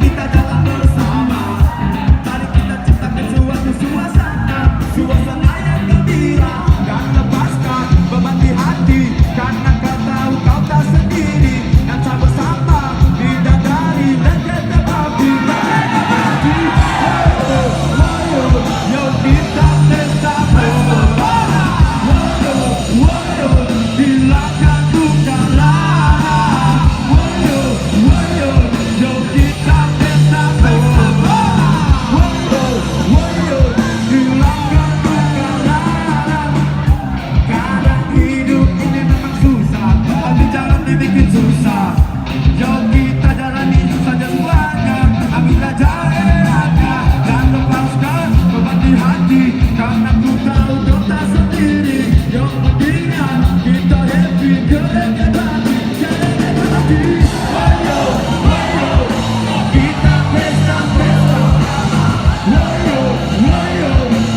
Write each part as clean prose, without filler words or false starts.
kita jalan bersama. Mari kita ciptakan suatu suasana, suasana yang gembira. Dan lepaskan beban di hati, karena kau tahu kau tak sendiri. Dansa bersama, bidadari, legenda babi. Yo kita pesta bersama. Hilangkan duka lara. Yo kita pesta bersama. Hilangkan duka lara. Kadang hidup ini memang susah, tapi jangan dibikin susah. Yo kita jalani saja semuanya. Ambil aja eratnya dan lepaskan beban di hati, karena ku tahu kau tak sendiri. Yo mendingan kita happy, gereja hati, gereja hati. Kita pesta pesta.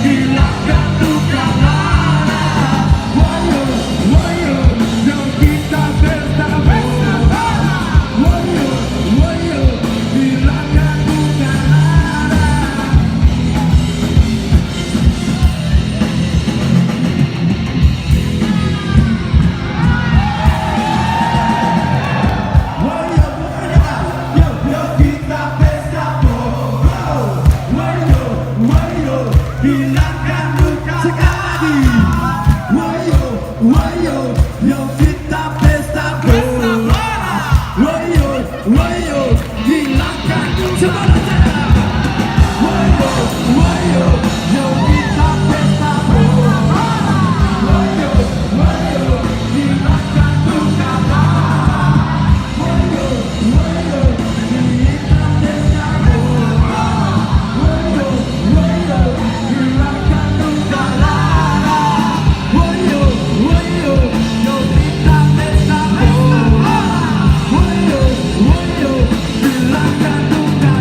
Hilangkan duka lara. Yo kita pesta pesta. Hilangkan duka lara. Yo kita pesta hilangkan duka sekali. Yo kita pesta hilangkan semuanya. Yo kita pesta hilangkan duka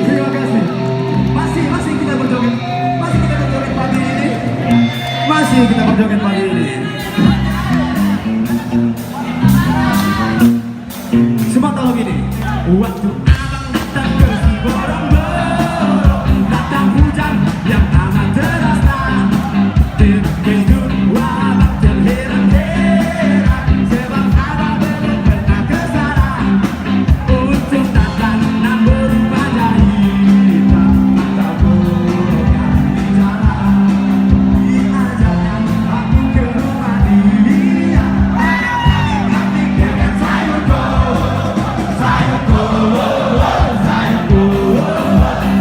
Terima kasih. Masih kita berjoget pagi ini. Masih kita berjoget pagi ini. Sebentar lagi nih. Waktu abang datang ke Siborong, datang hujan yang amat deras. Terkejut abang terheran-heran, sebab abang belum pernah ke sana. Untuk datang berupa jahita, mata buruknya bicara. Diajarkan aku ke rumah dia. Kambing dengan sayurku.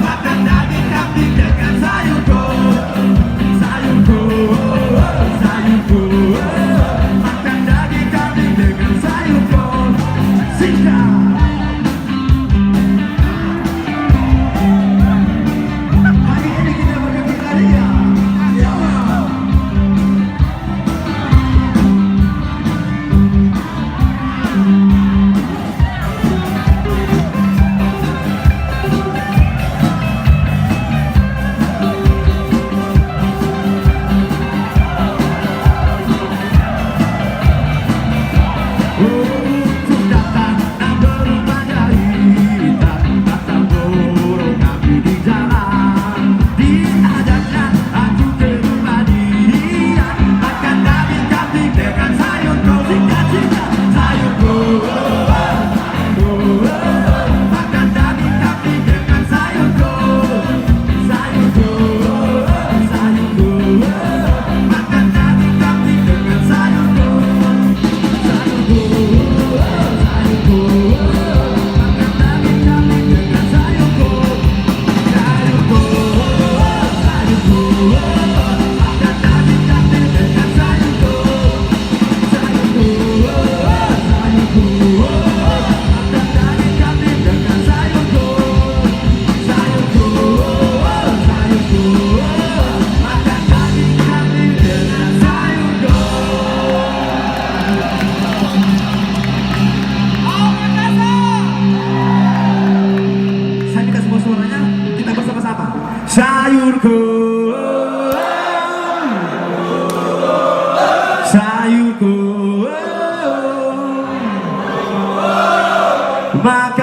Makan daging kambing dengan sayurku. Makan daging kambing dengan sayurku. Sikat. Hari ini kita bergembira ria. Ya Allah. Untuk datang berupa jahita, datang burung kami di jalan. Diajaknya aku ke rumah dia. Makan daging kambing dengan sayurku. Sikat sayurku. Makan daging kambing dengan sayurku. Makan daging kambing dengan sayurku. Saya minta semua suaranya, kita bersama-sama. Sayurku. rayuku. Maka